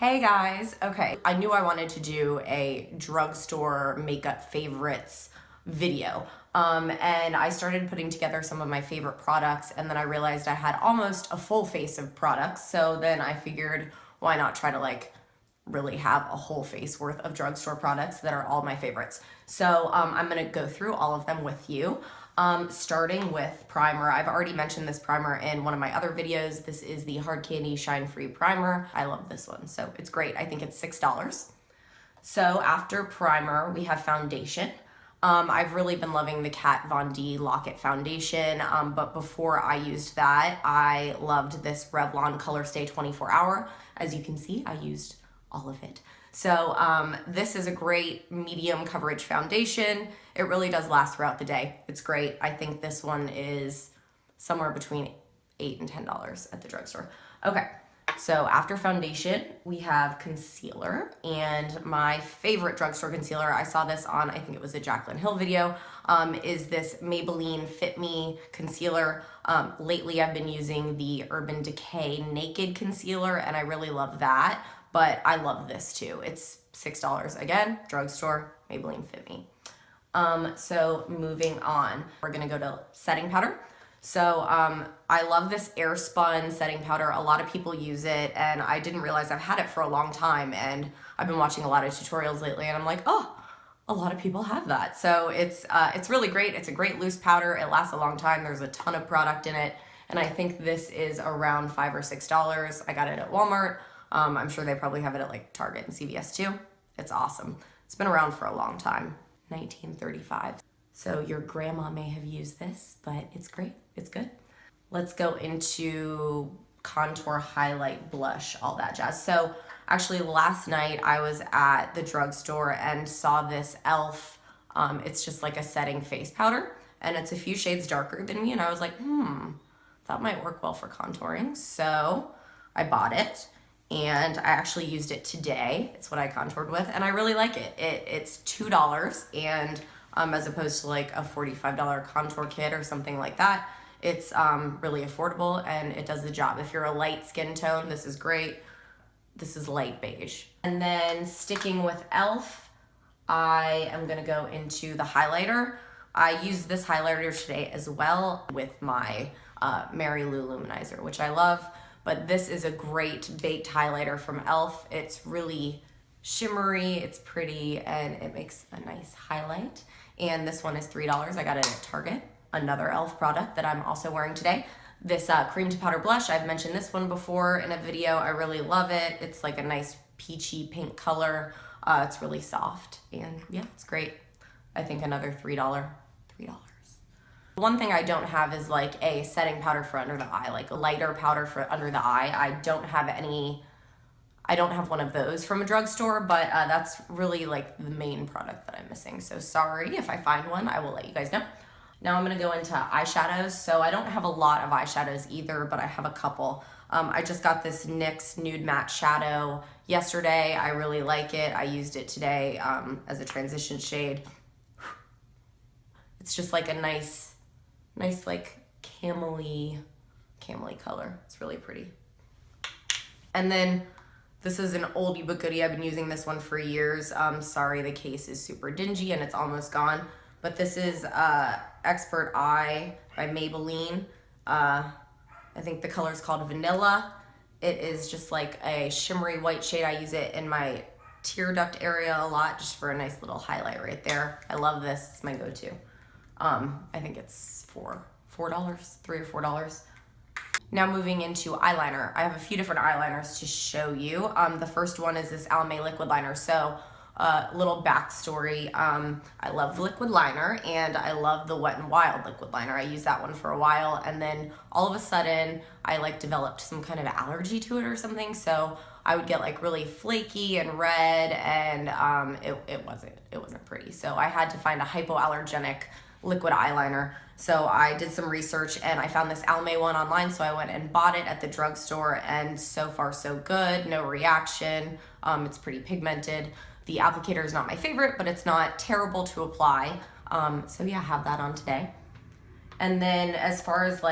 Hey guys, okay, I knew I wanted to do a drugstore makeup favorites video. And I started putting together some of my favorite products, and then I realized I had almost a full face of products. So then I figured, why not try to really have a whole face worth of drugstore products that are all my favorites. So I'm gonna go through all of them with you. Starting with primer. I've already mentioned this primer in one of my other videos. This is the Hard Candy Shine Free Primer. I love this one, so it's great. I think it's $6. So after primer, we have foundation. I've really been loving the Kat Von D Lock-It foundation, but before I used that, I loved this Revlon Colorstay 24 Hour. As you can see, I used all of it. So this is a great medium coverage foundation. It really does last throughout the day. It's great. I think this one is somewhere between $8 and $10 at the drugstore. Okay, so after foundation, we have concealer, and my favorite drugstore concealer, I saw this on, I think it was a Jaclyn Hill video, is this Maybelline Fit Me Concealer. Lately I've been using the Urban Decay Naked Concealer, and I really love that. But I love this too. It's $6 again, drugstore, Maybelline Fit Me. So moving on, we're gonna go to setting powder. So I love this Airspun setting powder. A lot of people use it, and I didn't realize I've had it for a long time, and I've been watching a lot of tutorials lately, and I'm like, oh, a lot of people have that. So it's really great. It's a great loose powder. It lasts a long time. There's a ton of product in it, and I think this is around $5 or $6. I got it at Walmart. I'm sure they probably have it at like Target and CVS too. It's awesome. It's been around for a long time, 1935. So your grandma may have used this, but it's great, it's good. Let's go into contour, highlight, blush, all that jazz. So actually last night I was at the drugstore and saw this e.l.f. It's just like a setting face powder, and it's a few shades darker than me, and I was like, that might work well for contouring. So I bought it. And I actually used it today. It's what I contoured with, and I really like it. It's $2, and as opposed to like a $45 contour kit or something like that, it's really affordable, and it does the job. If you're a light skin tone, this is great. This is light beige. And then sticking with e.l.f., I am gonna go into the highlighter. I used this highlighter today as well with my Mary Lou Luminizer, which I love. But this is a great baked highlighter from e.l.f. It's really shimmery, it's pretty, and it makes a nice highlight. And this one is $3. I got it at Target. Another e.l.f. product that I'm also wearing today. This cream to powder blush, I've mentioned this one before in a video. I really love it. It's like a nice peachy pink color. It's really soft, and yeah, it's great. I think another $3. One thing I don't have is like a setting powder for under the eye, like a lighter powder for under the eye. I don't have one of those from a drugstore, but that's really like the main product that I'm missing. So sorry, if I find one, I will let you guys know. Now I'm gonna go into eyeshadows. So I don't have a lot of eyeshadows either, but I have a couple. I just got this NYX Nude Matte Shadow yesterday. I really like it. I used it today as a transition shade. It's just like a nice like camely color. It's really pretty. And then this is an oldie but goodie. I've been using this one for years. Sorry, the case is super dingy and it's almost gone. But this is Expert Eye by Maybelline. I think the color is called Vanilla. It is just like a shimmery white shade. I use it in my tear duct area a lot, just for a nice little highlight right there. I love this. It's my go-to. I think it's $3 or $4. Now moving into eyeliner. I have a few different eyeliners to show you. The first one is this Almay liquid liner. So little backstory. I love liquid liner, and I love the Wet n Wild liquid liner. I used that one for a while, and then all of a sudden I developed some kind of allergy to it or something. So I would get really flaky and red, and it wasn't pretty. So I had to find a hypoallergenic liquid eyeliner. So I did some research and I found this Almay one online, so I went and bought it at the drugstore, and so far so good, no reaction. It's pretty pigmented. The applicator is not my favorite, but it's not terrible to apply. So yeah, I have that on today. And then as far as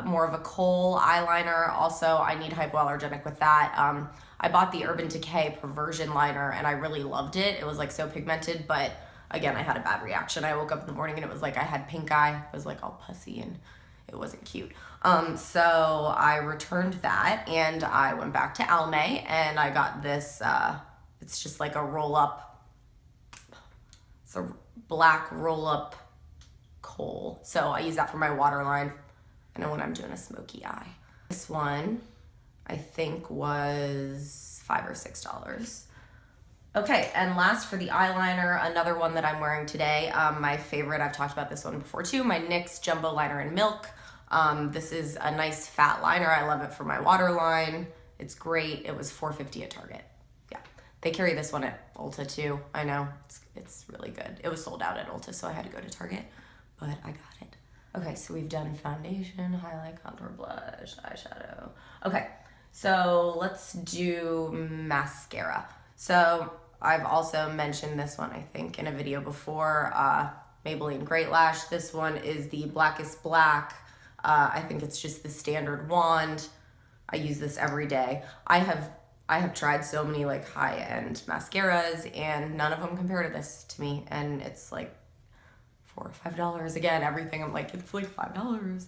more of a kohl eyeliner, also I need hypoallergenic with that. I bought the Urban Decay Perversion liner and I really loved it. It was like so pigmented, but again, I had a bad reaction. I woke up in the morning and it was like I had pink eye. It was like all pussy and it wasn't cute. So I returned that and I went back to Almay and I got this, it's just like a roll-up, it's a black roll-up kohl. So I use that for my waterline and then when I'm doing a smoky eye. This one I think was $5 or $6. Okay, and last for the eyeliner, another one that I'm wearing today, my favorite, I've talked about this one before too, my NYX Jumbo Liner in Milk. This is a nice fat liner. I love it for my waterline. It's great. It was $4.50 at Target. Yeah, they carry this one at Ulta too. I know, it's really good. It was sold out at Ulta, so I had to go to Target, but I got it. Okay, so we've done foundation, highlight, contour, blush, eyeshadow. Okay, so let's do mascara. So I've also mentioned this one, I think, in a video before, Maybelline Great Lash. This one is the Blackest Black. I think it's just the standard wand. I use this every day. I have tried so many like high-end mascaras and none of them compare to this to me. And it's like $4 or $5 again, everything. I'm like, it's like $5.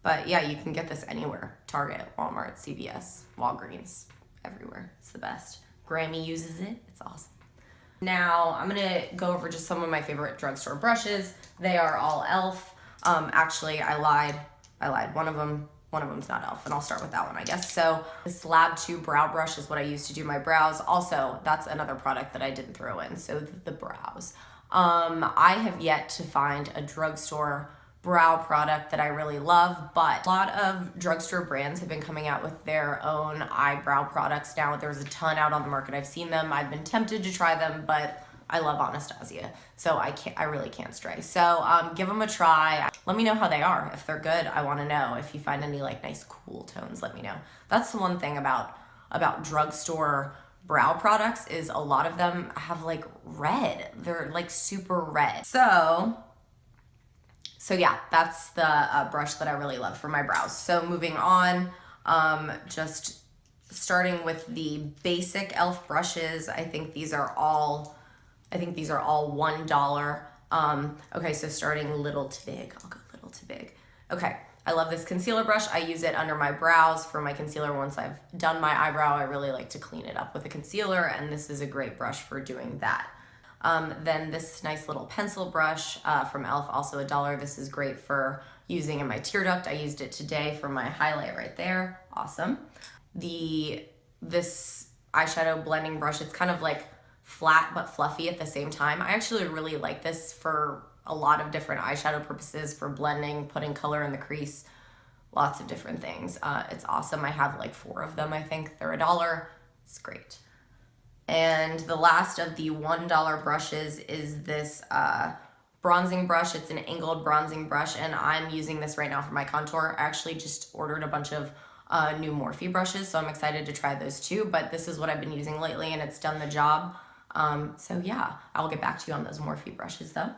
But yeah, you can get this anywhere. Target, Walmart, CVS, Walgreens, everywhere. It's the best. Grammy uses it. It's awesome. Now I'm gonna go over just some of my favorite drugstore brushes. They are all e.l.f. Actually, I lied. One of them's not e.l.f. and I'll start with that one, I guess. So this Lab 2 brow brush is what I use to do my brows. Also, that's another product that I didn't throw in. So the brows. I have yet to find a drugstore brow product that I really love, but a lot of drugstore brands have been coming out with their own eyebrow products now. There's a ton out on the market. I've seen them. I've been tempted to try them, but I love Anastasia, so I really can't stray. So give them a try. Let me know how they are. If they're good, I want to know. If you find any like nice cool tones, let me know. That's the one thing about drugstore brow products is a lot of them have like red. They're like super red. So yeah, that's the brush that I really love for my brows. So moving on, just starting with the basic e.l.f. brushes. I think these are all $1. Okay, so starting little to big. I'll go little to big. Okay, I love this concealer brush. I use it under my brows for my concealer. Once I've done my eyebrow, I really like to clean it up with a concealer, and this is a great brush for doing that. Then this nice little pencil brush from e.l.f., also $1. This is great for using in my tear duct. I used it today for my highlight right there. Awesome. This eyeshadow blending brush, it's kind of like flat but fluffy at the same time. I actually really like this for a lot of different eyeshadow purposes, for blending, putting color in the crease, lots of different things. It's awesome. I have like 4 of them, I think. They're $1. It's great. And the last of the $1 brushes is this bronzing brush. It's an angled bronzing brush, and I'm using this right now for my contour. I actually just ordered a bunch of new Morphe brushes, so I'm excited to try those too, but this is what I've been using lately, and it's done the job. So yeah, I'll get back to you on those Morphe brushes though.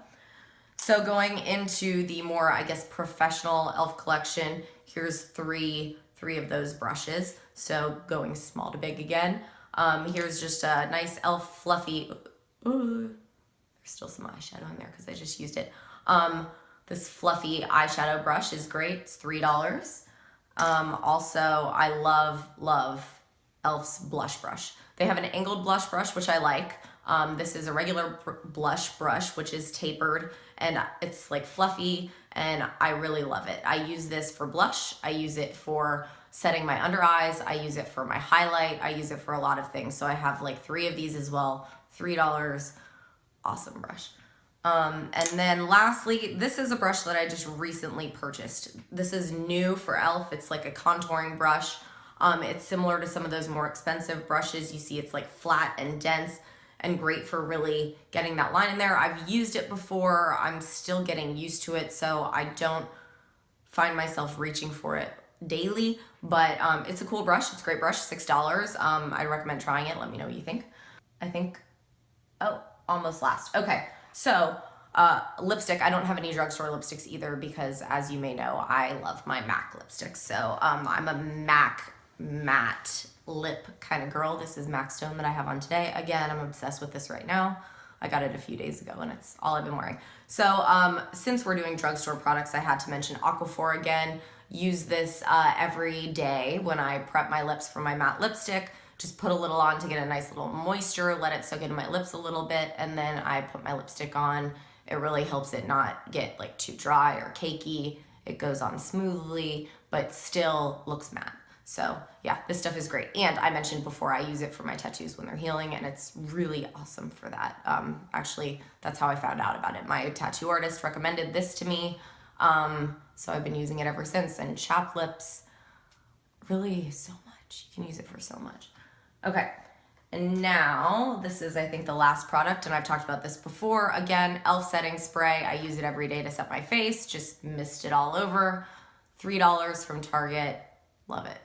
So going into the more, I guess, professional e.l.f. collection, here's three of those brushes. So going small to big again. Here's just a nice e.l.f. fluffy, there's still some eyeshadow in there because I just used it. This fluffy eyeshadow brush is great, it's $3. Also, I love e.l.f.'s blush brush. They have an angled blush brush, which I like. This is a regular blush brush, which is tapered, and it's like fluffy, and I really love it. I use this for blush. I use it for setting my under eyes. I use it for my highlight. I use it for a lot of things. So I have like 3 of these as well. $3. Awesome brush. And then lastly, this is a brush that I just recently purchased. This is new for e.l.f. It's like a contouring brush. It's similar to some of those more expensive brushes. You see it's like flat and dense and great for really getting that line in there. I've used it before. I'm still getting used to it, so I don't find myself reaching for it daily, but it's a cool brush. It's a great brush, $6. I recommend trying it. Let me know what you think. Almost last. Okay, so lipstick. I don't have any drugstore lipsticks either because, as you may know, I love my MAC lipsticks. So I'm a MAC matte lip kind of girl. This is MAC Stone that I have on today. Again, I'm obsessed with this right now. I got it a few days ago and it's all I've been wearing. So since we're doing drugstore products, I had to mention Aquaphor again. Use this every day when I prep my lips for my matte lipstick. Just put a little on to get a nice little moisture, let it soak into my lips a little bit, and then I put my lipstick on. It really helps it not get like too dry or cakey. It goes on smoothly, but still looks matte. So yeah, this stuff is great. And I mentioned before, I use it for my tattoos when they're healing, and it's really awesome for that. Actually, that's how I found out about it. My tattoo artist recommended this to me. So I've been using it ever since. And chapped lips, really so much. You can use it for so much. Okay, and now this is, I think, the last product, and I've talked about this before. Again, e.l.f. setting spray. I use it every day to set my face. Just mist it all over. $3 from Target. Love it.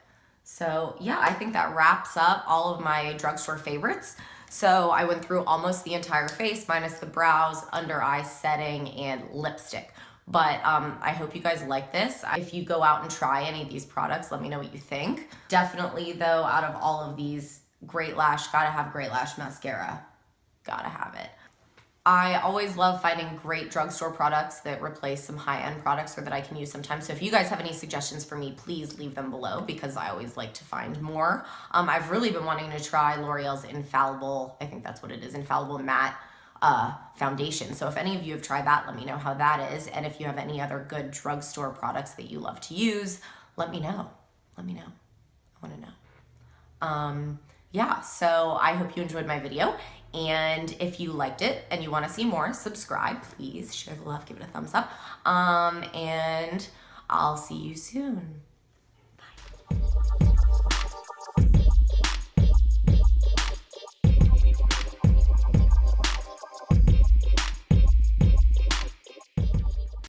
So yeah, I think that wraps up all of my drugstore favorites. So I went through almost the entire face minus the brows, under eye setting, and lipstick. But I hope you guys like this. If you go out and try any of these products, let me know what you think. Definitely though, out of all of these, Great Lash, gotta have Great Lash mascara. Gotta have it. I always love finding great drugstore products that replace some high-end products or that I can use sometimes. So if you guys have any suggestions for me, please leave them below because I always like to find more. I've really been wanting to try L'Oreal's Infallible, I think that's what it is, Infallible Matte foundation. So if any of you have tried that, let me know how that is. And if you have any other good drugstore products that you love to use, let me know. Let me know. I want to know. Yeah, so I hope you enjoyed my video. And if you liked it and you want to see more, subscribe, please. Share the love, give it a thumbs up. And I'll see you soon.